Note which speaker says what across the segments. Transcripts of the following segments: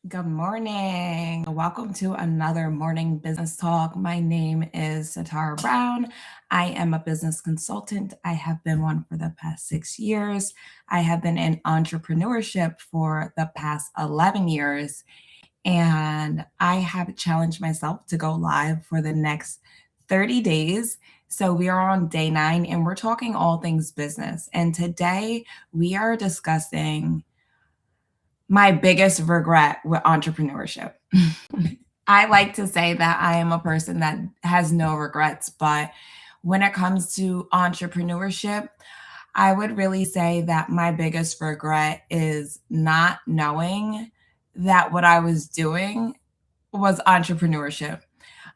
Speaker 1: Good morning. Welcome to another morning business talk. My name is Satara Brown. I am a business consultant. I have been one for the past 6 years. I have been in entrepreneurship for the past 11 years. And I have challenged myself to go live for the next 30 days. So we are on day 9 and we're talking all things business. And today we are discussing my biggest regret with entrepreneurship. I like to say that I am a person that has no regrets, but when it comes to entrepreneurship, I would really say that my biggest regret is not knowing that what I was doing was entrepreneurship.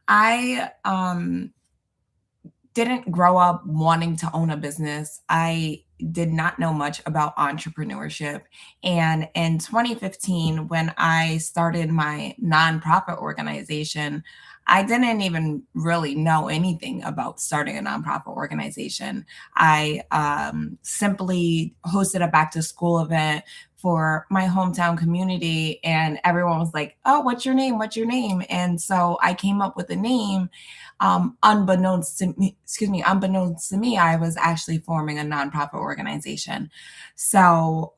Speaker 1: I didn't grow up wanting to own a business. I did not know much about entrepreneurship. And in 2015, when I started my nonprofit organization, I didn't even really know anything about starting a nonprofit organization. I simply hosted a back to school event for my hometown community, and everyone was like, "Oh, what's your name? What's your name?" And so I came up with a name unbeknownst to me, I was actually forming a nonprofit organization. So,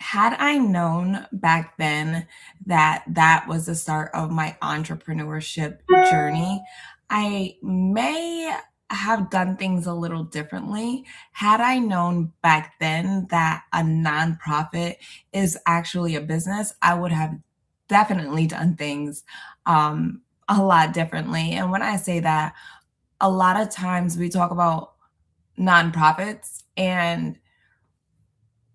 Speaker 1: had I known back then that that was the start of my entrepreneurship journey, I may have done things a little differently. Had I known back then that a nonprofit is actually a business, I would have definitely done things a lot differently. And when I say that, a lot of times we talk about nonprofits, and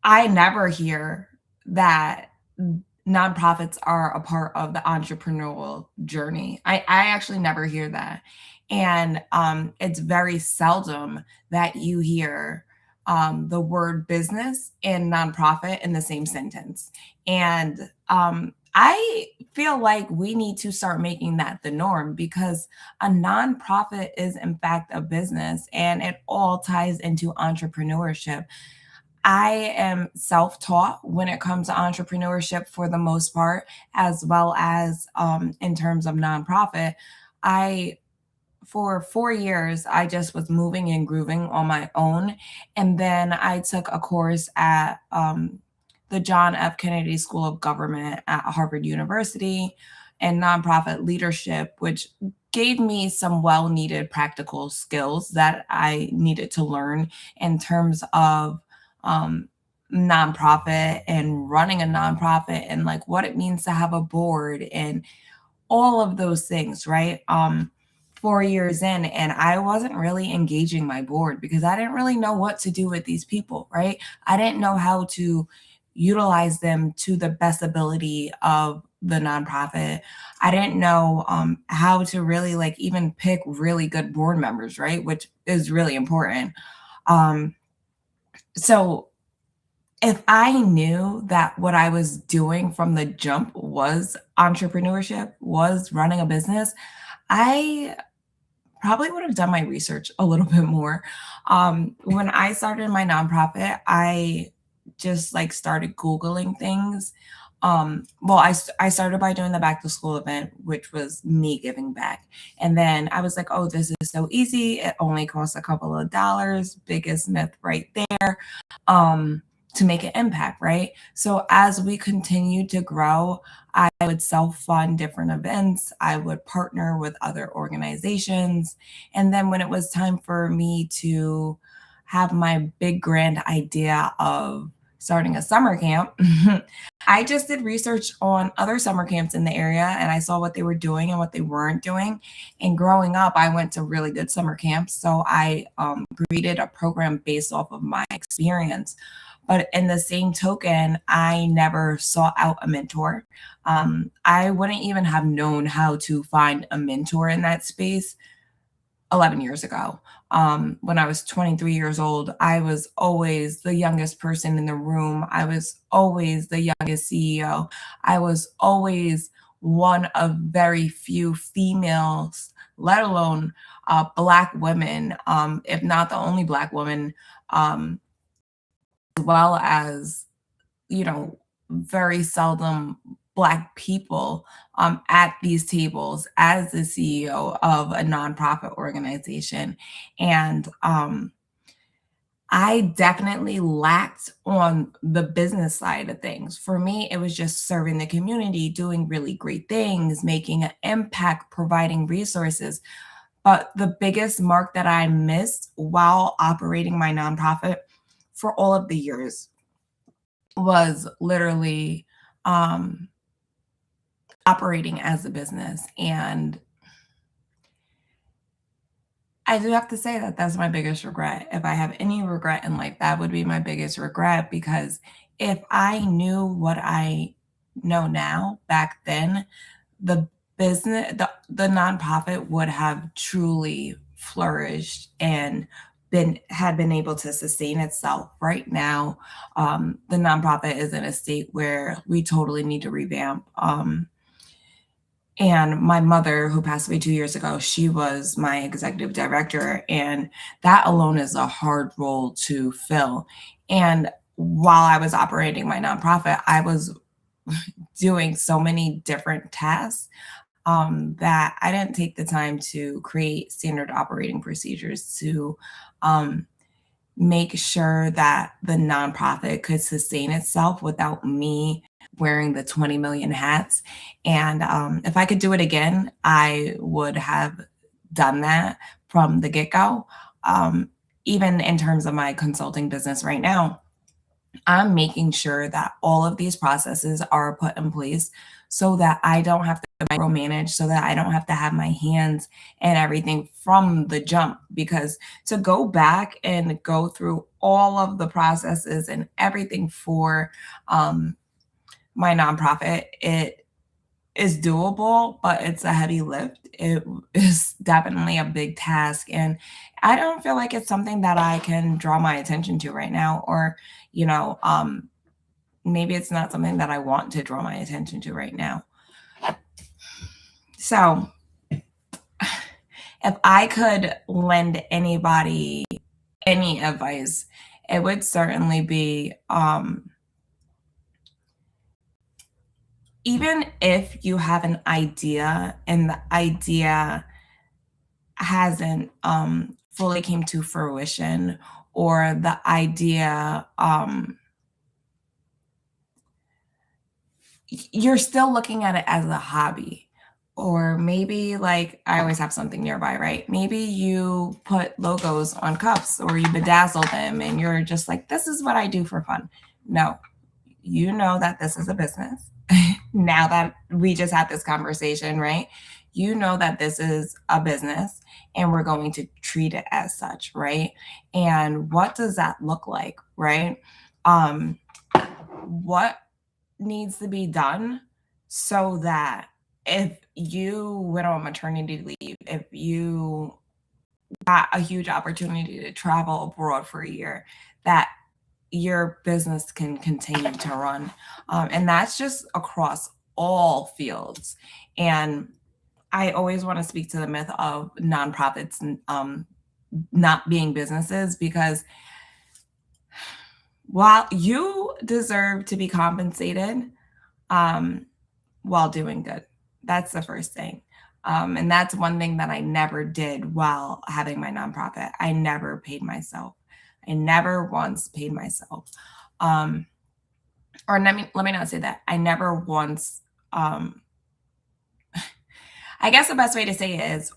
Speaker 1: I never hear that nonprofits are a part of the entrepreneurial journey. I actually never hear that. And it's very seldom that you hear the word business and nonprofit in the same sentence. And I feel like we need to start making that the norm because a nonprofit is, in fact, a business and it all ties into entrepreneurship. I am self taught when it comes to entrepreneurship for the most part, as well as in terms of nonprofit. I, for 4 years, I just was moving and grooving on my own. And then I took a course at the John F. Kennedy School of Government at Harvard University and nonprofit leadership, which gave me some well needed practical skills that I needed to learn in terms of um, nonprofit and running a nonprofit and like what it means to have a board and all of those things, right? 4 years in, and I wasn't really engaging my board because I didn't really know what to do with these people, right? I didn't know how to utilize them to the best ability of the nonprofit. I didn't know how to really like even pick really good board members, right? Which is really important. Um, so if I knew that what I was doing from the jump was entrepreneurship, was running a business, I probably would have done my research a little bit more. When I started my nonprofit, I just like started Googling things. I started by doing the back to school event, which was me giving back. And then I was like, oh, this is so easy. It only costs a couple of dollars. Biggest myth right there. Um, to make an impact, right? So as we continue to grow, I would self fund different events. I would partner with other organizations. And then when it was time for me to have my big grand idea of starting a summer camp, I just did research on other summer camps in the area and I saw what they were doing and what they weren't doing. And growing up, I went to really good summer camps. So I created a program based off of my experience. But in the same token, I never sought out a mentor. I wouldn't even have known how to find a mentor in that space 11 years ago. When I was 23 years old, I was always the youngest person in the room. I was always the youngest CEO. I was always one of very few females, let alone Black women, if not the only Black woman, as well as, you know, very seldom Black people at these tables as the CEO of a nonprofit organization. And I definitely lacked on the business side of things. For me, it was just serving the community, doing really great things, making an impact, providing resources. But the biggest mark that I missed while operating my nonprofit for all of the years was literally um, operating as a business. And I do have to say that that's my biggest regret. If I have any regret in life, that would be my biggest regret, because if I knew what I know now back then, the the nonprofit would have truly flourished and been able to sustain itself. Right now, the nonprofit is in a state where we totally need to revamp. And my mother, who passed away 2 years ago, she was my executive director, and that alone is a hard role to fill. And while I was operating my nonprofit, I was doing so many different tasks that I didn't take the time to create standard operating procedures to um, make sure that the nonprofit could sustain itself without me wearing the 20 million hats. And if I could do it again, I would have done that from the get go. Even in terms of my consulting business right now, I'm making sure that all of these processes are put in place so that I don't have to micromanage, so that I don't have to have my hands and everything from the jump. Because to go back and go through all of the processes and everything for my nonprofit, it is doable, but it's a heavy lift. It is definitely a big task. And I don't feel like it's something that I can draw my attention to right now, or, you know, maybe it's not something that I want to draw my attention to right now. So if I could lend anybody any advice, it would certainly be even if you have an idea and the idea hasn't fully came to fruition, or the idea you're still looking at it as a hobby. Or maybe, like, I always have something nearby, right? Maybe you put logos on cups or you bedazzle them and you're just like, this is what I do for fun. No, you know that this is a business. Now that we just had this conversation, right? You know that this is a business and we're going to treat it as such, right? And what does that look like, right? Um, what needs to be done so that if you went on maternity leave, if you got a huge opportunity to travel abroad for a year, that your business can continue to run. And that's just across all fields. And I always want to speak to the myth of nonprofits not being businesses, because while you deserve to be compensated while doing good, that's the first thing. And that's one thing that I never did while having my nonprofit. I never paid myself. I never once paid myself. Or let me not say that. I never once, I guess the best way to say it is,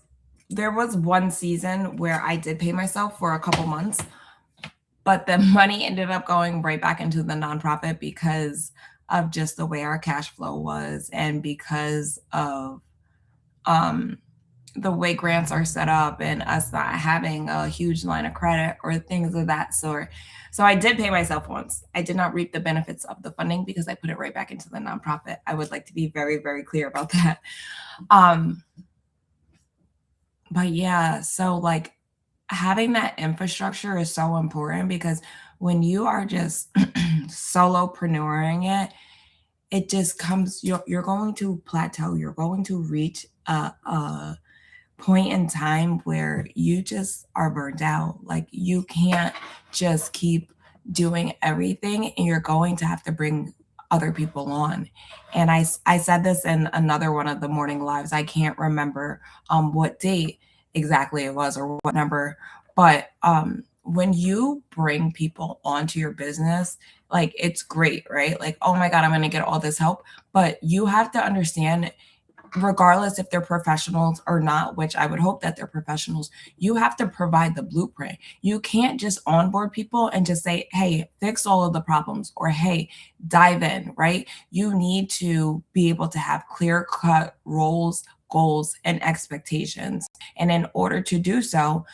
Speaker 1: there was one season where I did pay myself for a couple months, but the money ended up going right back into the nonprofit because of just the way our cash flow was, and because of um, the way grants are set up and us not having a huge line of credit or things of that sort. So I did pay myself once. I did not reap the benefits of the funding because I put it right back into the nonprofit. I would like to be very, very clear about that. But yeah, so like having that infrastructure is so important, because when you are just solopreneuring it, it just comes, you're going to plateau. You're going to reach a point in time where you just are burned out. Like, you can't just keep doing everything, and you're going to have to bring other people on. And I said this in another one of the morning lives. I can't remember what date exactly it was or what number, but when you bring people onto your business, like it's great, right? Like, oh my God, I'm going to get all this help. But you have to understand, regardless if they're professionals or not, which I would hope that they're professionals, you have to provide the blueprint. You can't just onboard people and just say, hey, fix all of the problems, or hey, dive in, right? You need to be able to have clear cut roles, goals, and expectations. And in order to do so,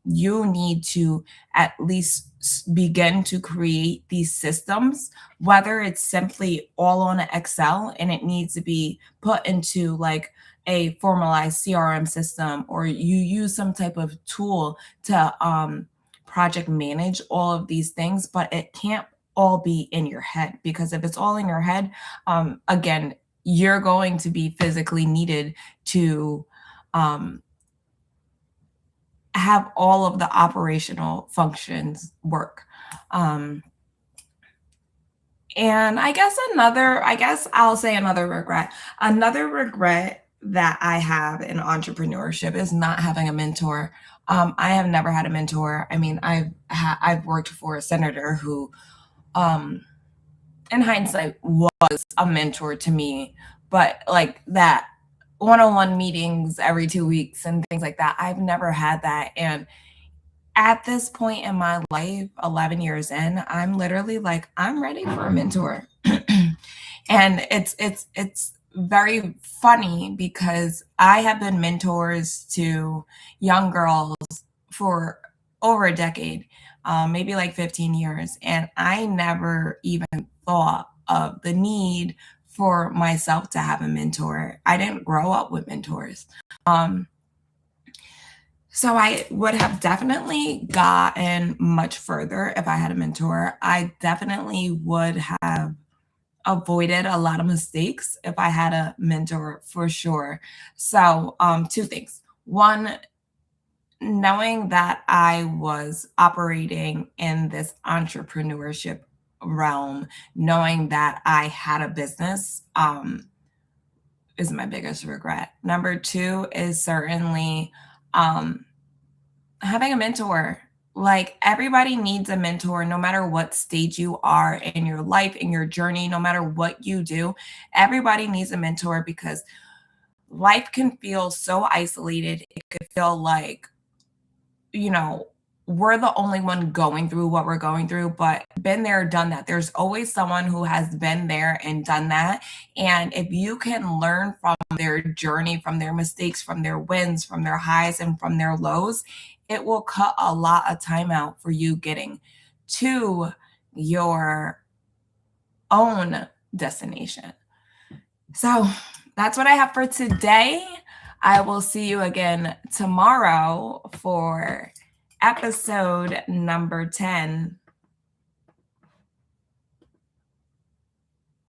Speaker 1: you need to at least begin to create these systems, whether it's simply all on an Excel and it needs to be put into like a formalized CRM system, or you use some type of tool to project manage all of these things, but it can't all be in your head, because if it's all in your head, again, you're going to be physically needed to um, have all of the operational functions work. Um, and I guess I'll say another regret. Another regret that I have in entrepreneurship is not having a mentor. I have never had a mentor. I mean, I've worked for a senator who, um, in hindsight, was a mentor to me, but like that one-on-one meetings every 2 weeks and things like that, I've never had that. And at this point in my life, 11 years in, I'm literally like, I'm ready for a mentor. And it's very funny because I have been mentors to young girls for over a decade, maybe like 15 years, and I never even thought of the need for myself to have a mentor. I didn't grow up with mentors. Um, so I would have definitely gotten much further if I had a mentor. I definitely would have avoided a lot of mistakes if I had a mentor, for sure. So, two things. One, knowing that I was operating in this entrepreneurship realm, knowing that I had a business, is my biggest regret. Number two is certainly um, having a mentor. Like, everybody needs a mentor, no matter what stage you are in your life, in your journey, no matter what you do. Everybody needs a mentor, because life can feel so isolated. It could feel like, you know, we're the only one going through what we're going through, but been there, done that. There's always someone who has been there and done that. And if you can learn from their journey, from their mistakes, from their wins, from their highs, and from their lows, it will cut a lot of time out for you getting to your own destination. So that's what I have for today. I will see you again tomorrow for episode number 10